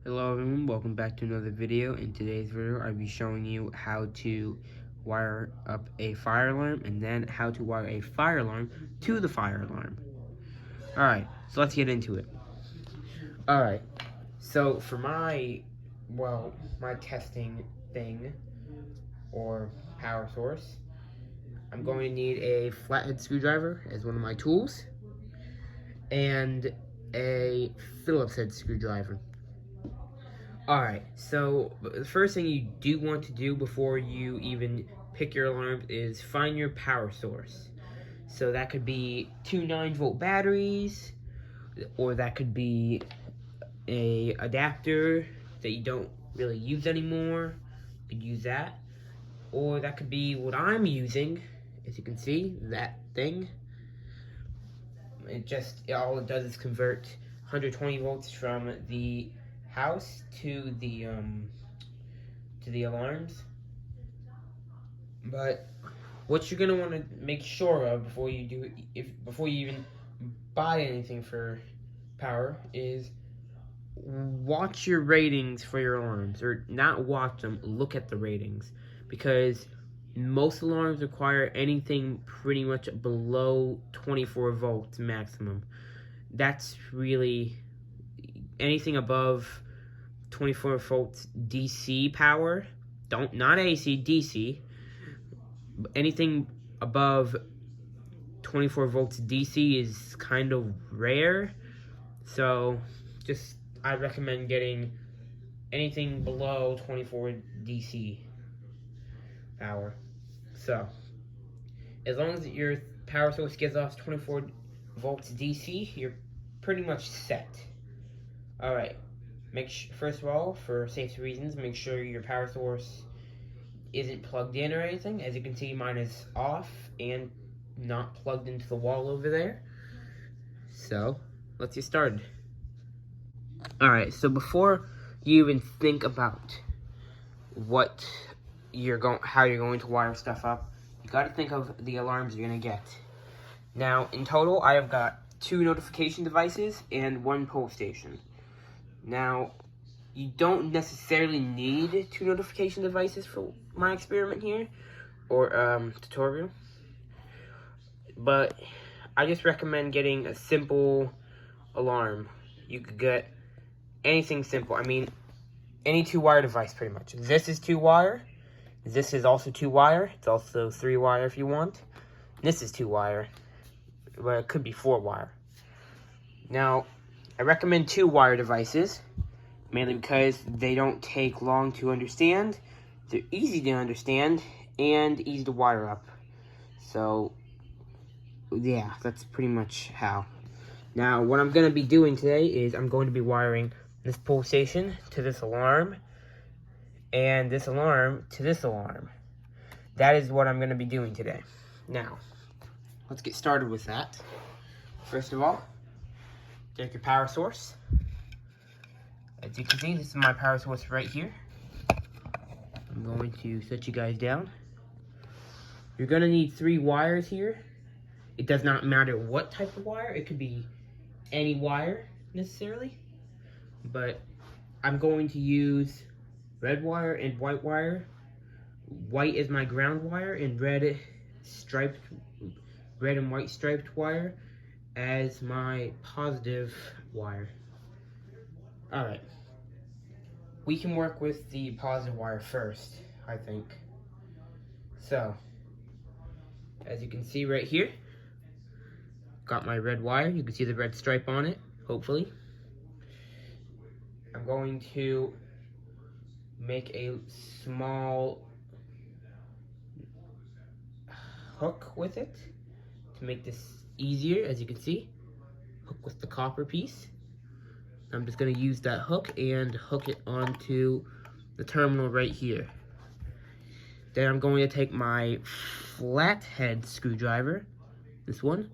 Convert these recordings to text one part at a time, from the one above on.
Hello everyone, welcome back to another video. In today's video, I'll be showing you how to wire up a fire alarm and then how to wire a fire alarm to the fire alarm. Alright, so let's get into it. Alright, so for my testing thing or power source, I'm going to need a flathead screwdriver as one of my tools and a Phillips head screwdriver. Alright, so the first thing you do want to do before you even pick your alarms is find your power source. So that could be two 9-volt batteries, or that could be a adapter that you don't really use anymore. You could use that. Or that could be what I'm using, as you can see, that thing. All it does is convert 120 volts from the house to the alarms. But what you're gonna want to make sure of before you even buy anything for power is watch your ratings for your alarms, or not watch them, look at the ratings, because most alarms require anything pretty much below 24 volts maximum. That's really anything above 24 volts DC power, not AC, DC. Anything above 24 volts DC is kind of rare, so I'd recommend getting anything below 24 DC power. So as long as your power source gives off 24 volts DC, you're pretty much set. Alright, first of all, for safety reasons, make sure your power source isn't plugged in or anything. As you can see, mine is off and not plugged into the wall over there. So let's get started. Alright, so before you even think about how you're going to wire stuff up, you got to think of the alarms you're going to get. Now, in total, I have got 2 notification devices and 1 pull station. Now, you don't necessarily need 2 notification devices for my experiment here, or tutorial. But I just recommend getting a simple alarm. You could get anything simple. I mean, any 2-wire device pretty much. This is 2-wire. This is also 2-wire. It's also 3-wire if you want. This is 2-wire, but it could be 4-wire. Now, I recommend 2-wire devices, mainly because they don't take long to understand, they're easy to understand, and easy to wire up. So, yeah, that's pretty much how. Now, what I'm going to be doing today is I'm going to be wiring this pull station to this alarm, and this alarm to this alarm. That is what I'm going to be doing today. Now, let's get started with that. First of all, take your power source. As you can see, this is my power source right here. I'm going to set you guys down. You're going to need 3 wires here. It does not matter what type of wire. It could be any wire, necessarily. But I'm going to use red wire and white wire. White is my ground wire, and red and white striped wire as my positive wire. Alright. We can work with the positive wire first, I think. So, as you can see right here, got my red wire. You can see the red stripe on it, hopefully. I'm going to make a small hook with it to make this easier. As you can see, hook with the copper piece. I'm just going to use that hook and hook it onto the terminal right here. Then I'm going to take my flathead screwdriver, this one,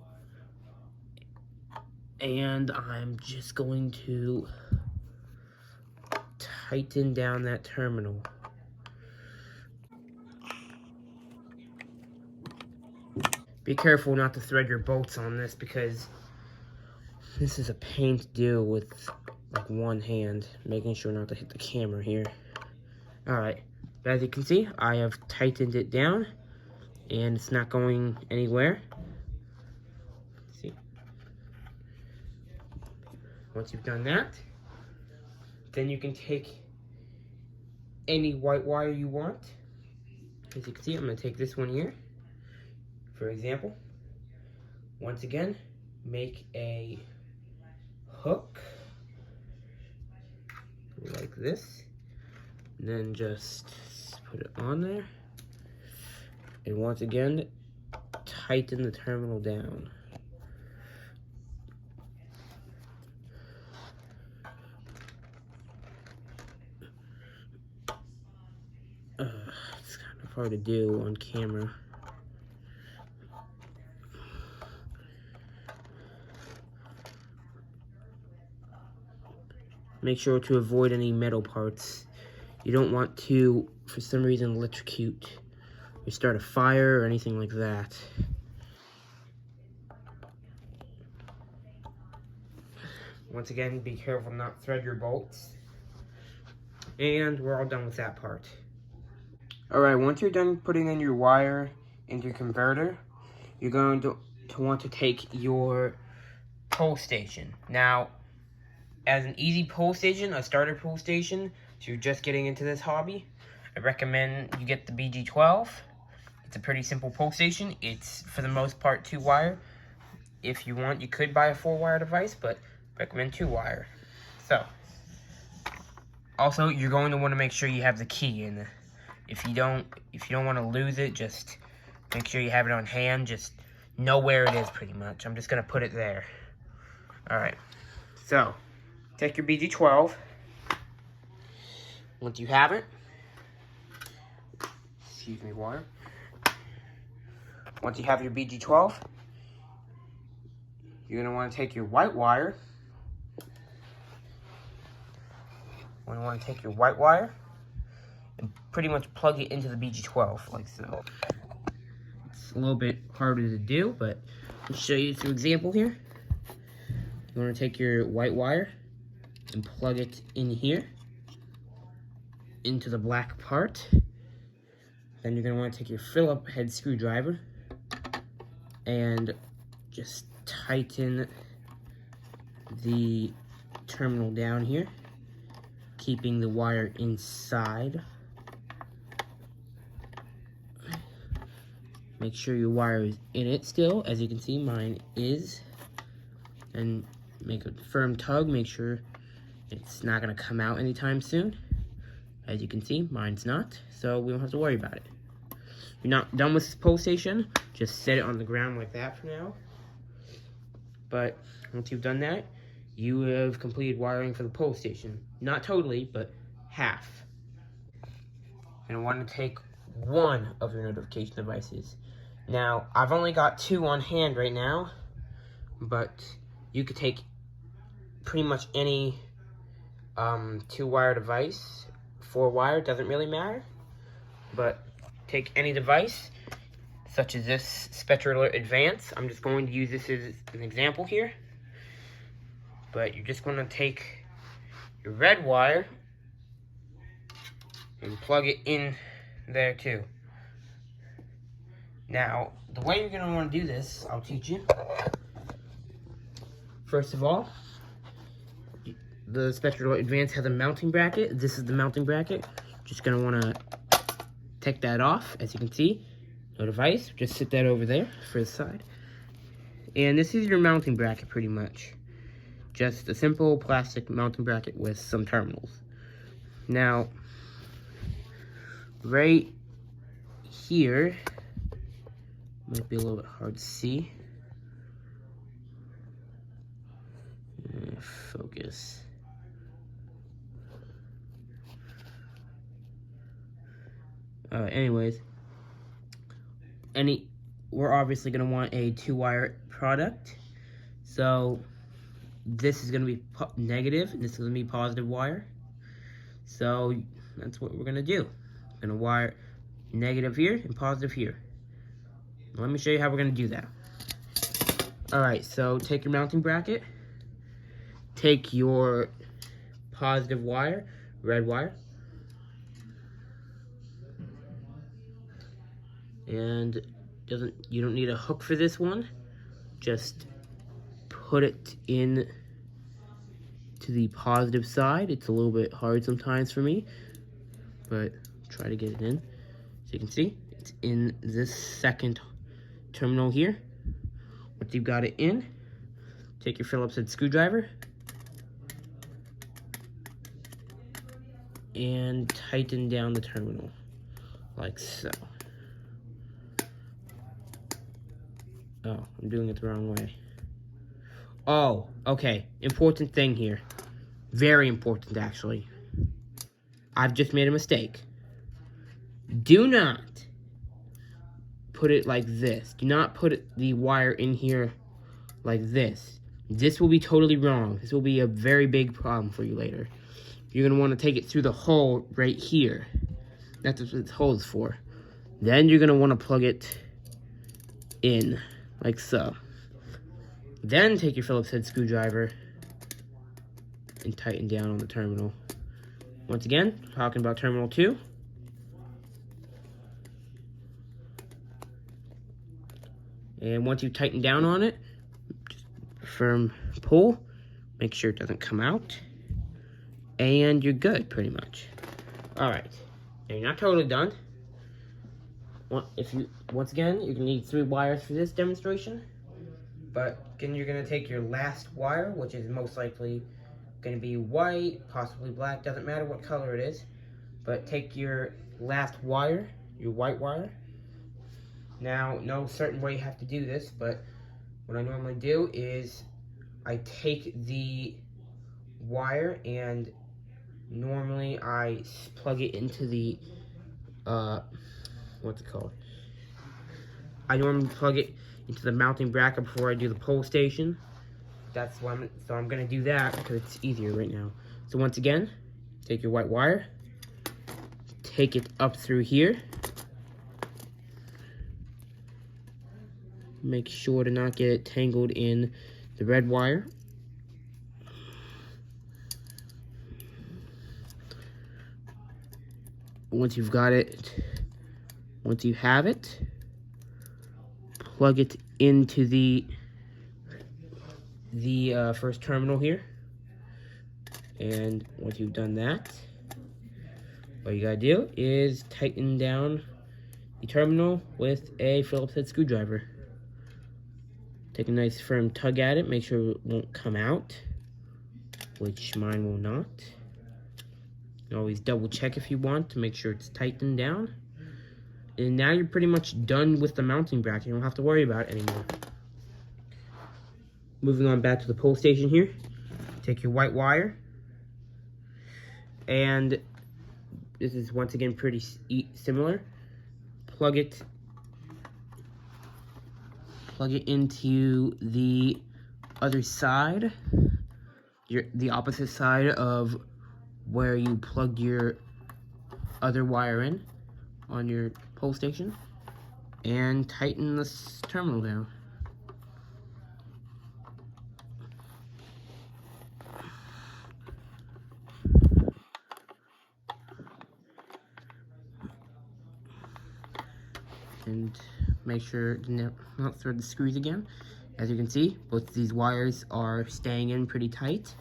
and I'm just going to tighten down that terminal. Be careful not to thread your bolts on this, because this is a pain to deal with like one hand, making sure not to hit the camera here. Alright, but as you can see, I have tightened it down, and it's not going anywhere. See? Once you've done that, then you can take any white wire you want. As you can see, I'm going to take this one here, for example. Once again, make a hook like this, and then just put it on there, and once again tighten the terminal down. It's kind of hard to do on camera. Make sure to avoid any metal parts. You don't want to, for some reason, electrocute or start a fire or anything like that. Once again, be careful not to thread your bolts. And we're all done with that part. Alright, once you're done putting in your wire into your converter, you're going to want to take your pull station. Now, as an easy pull station, a starter pull station, if you're just getting into this hobby, I recommend you get the BG12. It's a pretty simple pull station. It's, for the most part, 2-wire. If you want, you could buy a 4-wire device, but I recommend 2-wire. So, also, you're going to want to make sure you have the key in. If you don't want to lose it, just make sure you have it on hand. Just know where it is, pretty much. I'm just going to put it there. Alright, so take your BG12. Once you have it, excuse me, water. Once you have your BG12, you're going to want to take your white wire. You're going to want to take your white wire and pretty much plug it into the BG12, like so. It's a little bit harder to do, but I'll show you through example here. You want to take your white wire and plug it in here, into the black part. Then you're going to want to take your Phillips head screwdriver and just tighten the terminal down here, keeping the wire inside. Make sure your wire is in it still. As you can see, mine is. And make a firm tug. Make sure it's not going to come out anytime soon. As you can see, mine's not, so we don't have to worry about it. You're not done with this pull station, just set it on the ground like that for now. But once you've done that, you have completed wiring for the pull station. Not totally, but half. You're going to want to take one of your notification devices. Now, I've only got 2 on hand right now, but you could take pretty much any 2-wire device. 4-wire, doesn't really matter, but take any device, such as this Spectre Alert Advance. I'm just going to use this as an example here, but you're just going to take your red wire and plug it in there too. Now, the way you're going to want to do this, I'll teach you. First of all, the Spectre Alert Advance has a mounting bracket. This is the mounting bracket. Just going to want to take that off. As you can see, no device. Just sit that over there for the side. And this is your mounting bracket pretty much. Just a simple plastic mounting bracket with some terminals. Now, right here, might be a little bit hard to see. Focus. Anyways, we're obviously going to want a 2-wire product. So this is going to be negative, and this is going to be positive wire. So that's what we're going to do. We're going to wire negative here and positive here. Let me show you how we're going to do that. Alright, so take your mounting bracket. Take your positive wire, red wire. And you don't need a hook for this one. Just put it in to the positive side. It's a little bit hard sometimes for me, but try to get it in. So you can see, it's in this second terminal here. Once you've got it in, take your Phillips head screwdriver and tighten down the terminal, like so. Oh, I'm doing it the wrong way. Oh, okay, important thing here. Very important, actually. I've just made a mistake. Do not put it like this. Do not put the wire in here like this. This will be totally wrong. This will be a very big problem for you later. You're going to want to take it through the hole right here. That's what this hole is for. Then you're going to want to plug it in, like so. Then take your Phillips head screwdriver and tighten down on the terminal. Once again, talking about terminal 2. And once you tighten down on it, just firm pull, make sure it doesn't come out, and you're good, pretty much. Alright, now you're not totally done. Once again, you're going to need 3 wires for this demonstration. But then you're going to take your last wire, which is most likely going to be white, possibly black, doesn't matter what color it is. But take your last wire, your white wire. Now, no certain way you have to do this, but what I normally do is I take the wire and normally I plug it into the, what's it called? I normally plug it into the mounting bracket before I do the pole station. That's why I'm gonna do that because it's easier right now. So once again, take your white wire, take it up through here. Make sure to not get it tangled in the red wire. Once you've got it, once you have it, plug it into the first terminal here. And once you've done that, all you gotta do is tighten down the terminal with a Phillips head screwdriver. Take a nice firm tug at it, make sure it won't come out, which mine will not. Always double check if you want to make sure it's tightened down. And now you're pretty much done with the mounting bracket. You don't have to worry about it anymore. Moving on back to the pole station here. Take your white wire. And this is once again pretty similar. Plug it into the other side. The opposite side of where you plugged your other wire in on your pole station, and tighten this terminal down. And make sure to not thread the screws again. As you can see, both of these wires are staying in pretty tight.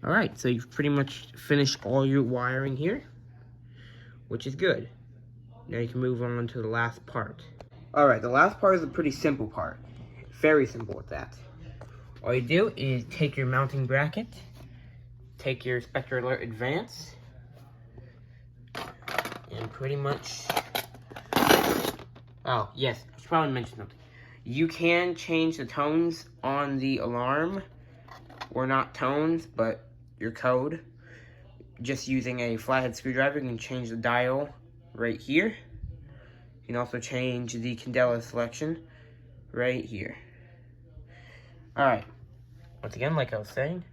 Alright, so you've pretty much finished all your wiring here, which is good. Now you can move on to the last part. Alright, the last part is a pretty simple part. Very simple with that. All you do is take your mounting bracket, take your Spectre Alert Advance, and pretty much... Oh, yes, I should probably mention something. You can change the tones on the alarm, or not tones, but your code. Just using a flathead screwdriver, you can change the dial right here. You can also change the candela selection right here. Alright, once again, like I was saying,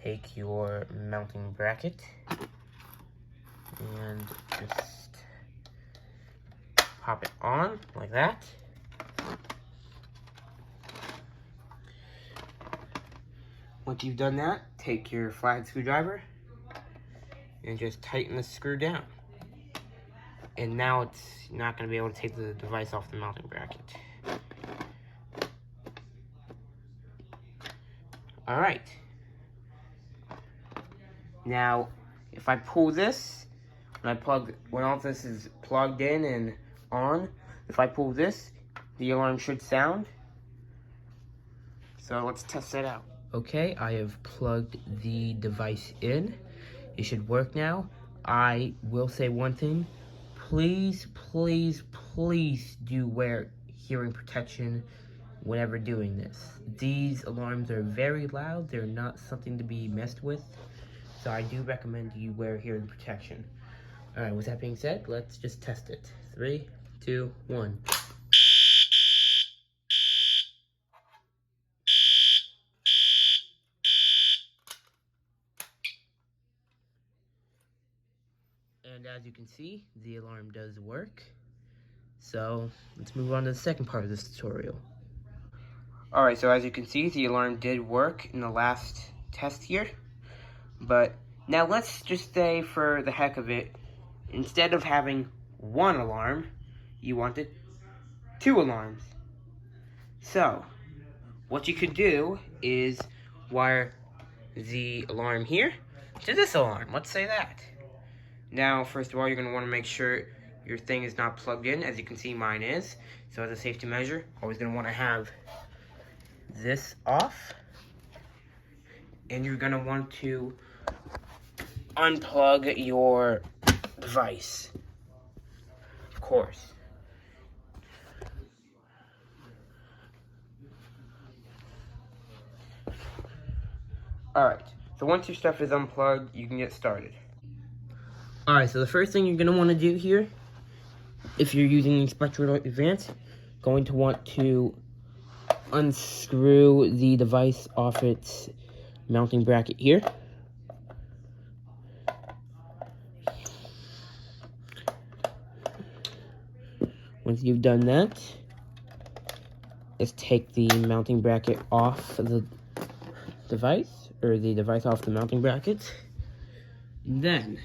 take your mounting bracket and just pop it on like that. Once you've done that, take your flathead screwdriver and just tighten the screw down. And now it's not going to be able to take the device off the mounting bracket. Alright. Now, if I pull this, when all this is plugged in and on, if I pull this, the alarm should sound. So let's test that out. Okay, I have plugged the device in. It should work now. I will say one thing. Please, please, please do wear hearing protection whenever doing this. These alarms are very loud. They're not something to be messed with. So I do recommend you wear hearing protection. Alright, with that being said, let's just test it. 3, 2, 1. And as you can see, the alarm does work. So let's move on to the second part of this tutorial. Alright, so as you can see, the alarm did work in the last test here. But now let's just say, for the heck of it, instead of having one alarm, you wanted 2 alarms. So what you could do is wire the alarm here to this alarm. Let's say that. Now, first of all, you're going to want to make sure your thing is not plugged in. As you can see, mine is. So as a safety measure, always going to want to have this off. And you're going to want to unplug your device, of course. Alright, so once your stuff is unplugged, you can get started. Alright, so the first thing you're going to want to do here, if you're using Spectral Advanced, going to want to unscrew the device off its mounting bracket here. Once you've done that, just take the mounting bracket off the device, or the device off the mounting bracket. Then,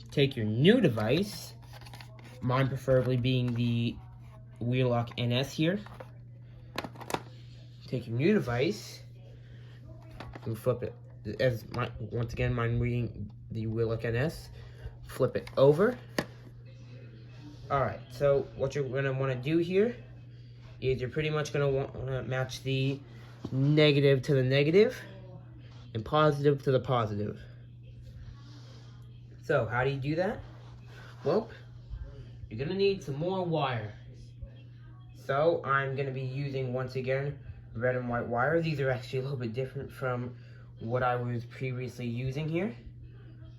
take your new device, mine preferably being the Wheelock NS here. Take your new device and flip it. Once again, mine being the Wheelock NS. Flip it over. Alright, so what you're going to want to do here is you're pretty much going to want to match the negative to the negative and positive to the positive. So, how do you do that? Well, you're going to need some more wire. So, I'm going to be using, once again, red and white wire. These are actually a little bit different from what I was previously using here.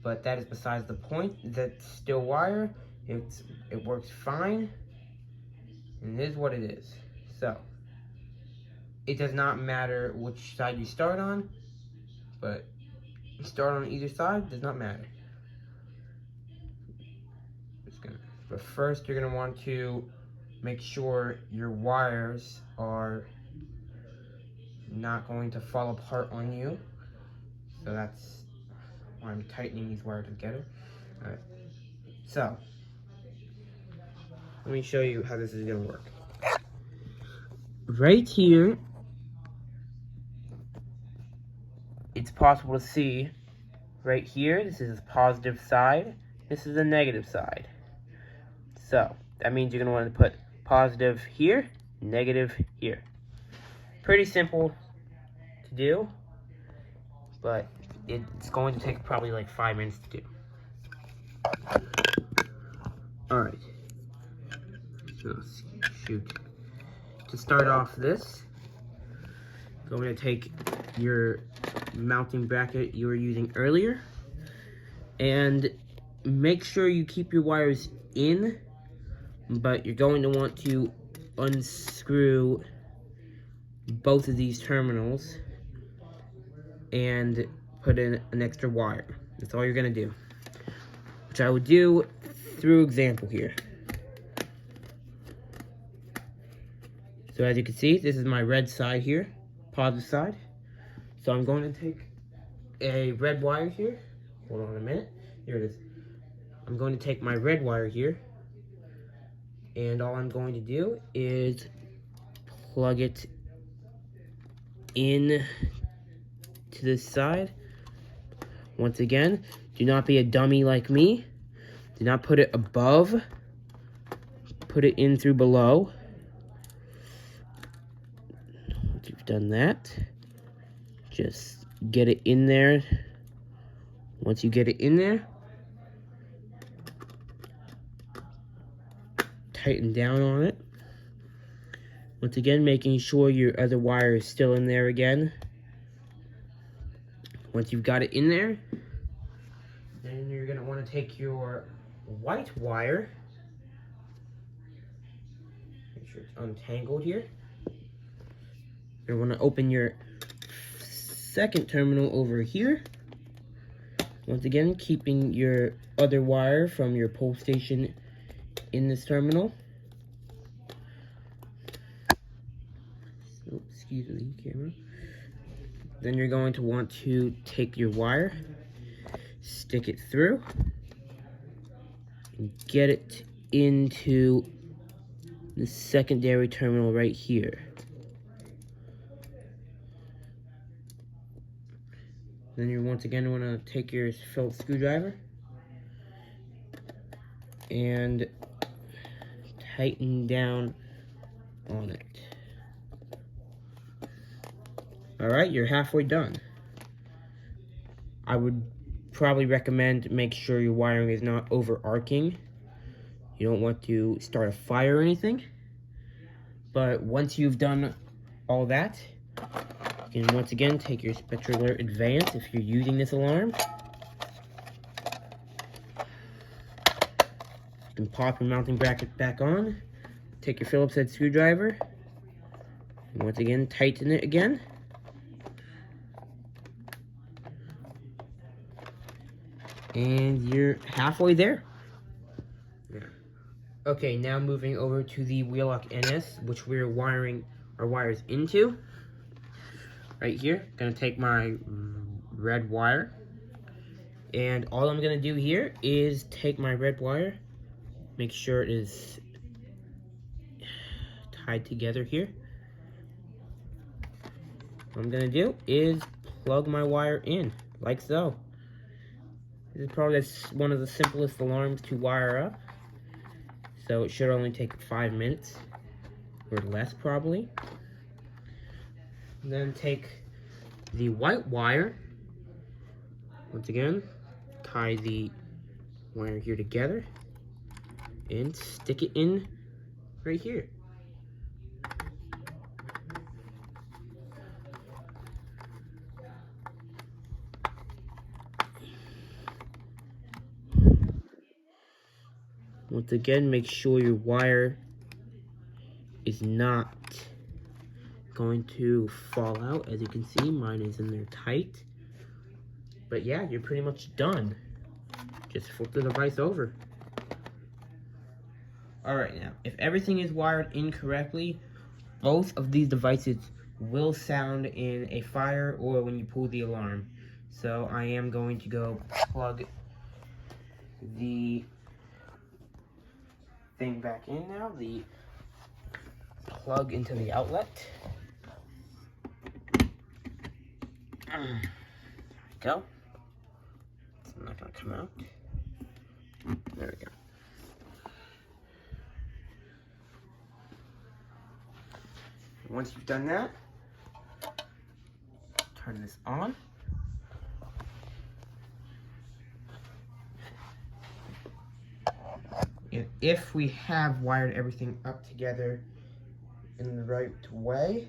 But that is besides the point. That's still wire. It works fine. And it is what it is. So, it does not matter which side you start on. But start on either side, does not matter. But first, you're going to want to make sure your wires are not going to fall apart on you. So that's why I'm tightening these wires together. Alright. So, let me show you how this is going to work. Right here, it's possible to see right here, this is the positive side, this is the negative side. So, that means you're going to want to put positive here, negative here. Pretty simple to do, but it's going to take probably like 5 minutes to do. Alright. So, shoot. To start off this, I'm going to take your mounting bracket you were using earlier, and make sure you keep your wires in, but you're going to want to unscrew both of these terminals and put in an extra wire. That's all you're going to do, which I would do through example here. So as you can see, this is my red side here, positive side. So I'm going to take a red wire here. Hold on a minute. Here it is. I'm going to take my red wire here, and all I'm going to do is plug it in to this side. Once again, do not be a dummy like me. Do not put it above. Put it in through below. Once you've done that, just get it in there. Once you get it in there, tighten down on it. Once again, making sure your other wire is still in there again. Once you've got it in there, then you're going to want to take your white wire. Make sure it's untangled here. You're going to want to open your second terminal over here. Once again, keeping your other wire from your pole station in this terminal. Oh, excuse me, camera. Then you're going to want to take your wire, stick it through, and get it into the secondary terminal right here. Then you once again want to take your Phillips screwdriver and tighten down on it. Alright, you're halfway done. I would probably recommend make sure your wiring is not overarching. You don't want to start a fire or anything. But once you've done all that, you can once again take your Spectral Alert Advance if you're using this alarm. You can pop your mounting bracket back on. Take your Phillips head screwdriver. And once again, tighten it again. And you're halfway there. Yeah. Okay, now moving over to the Wheelock NS, which we're wiring our wires into. Right here, gonna take my red wire. And all I'm gonna do here is take my red wire, make sure it is tied together here. What I'm gonna do is plug my wire in, like so. This is probably one of the simplest alarms to wire up. So it should only take 5 minutes, or less probably. And then take the white wire. Once again, tie the wire here together and stick it in right here. Once again, make sure your wire is not going to fall out. As you can see, mine is in there tight. But yeah, you're pretty much done. Just flip the device over. Alright, now, if everything is wired incorrectly, both of these devices will sound in a fire or when you pull the alarm. So I am going to go plug the thing back in now, the plug into the outlet. There we go. It's not going to come out. There we go. Once you've done that, turn this on. And if we have wired everything up together in the right way,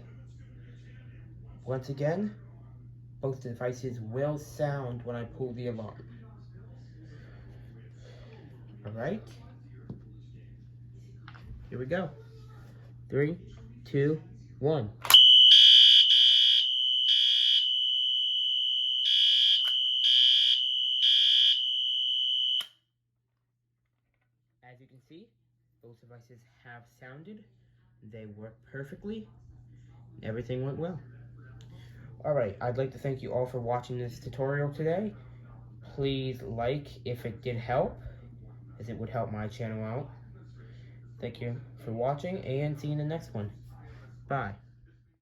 once again, both devices will sound when I pull the alarm. Alright? Here we go. 3, 2, 1. As you can see, both devices have sounded. They work perfectly. Everything went well. Alright, I'd like to thank you all for watching this tutorial today. Please like if it did help, as it would help my channel out. Thank you for watching, and see you in the next one. Bye.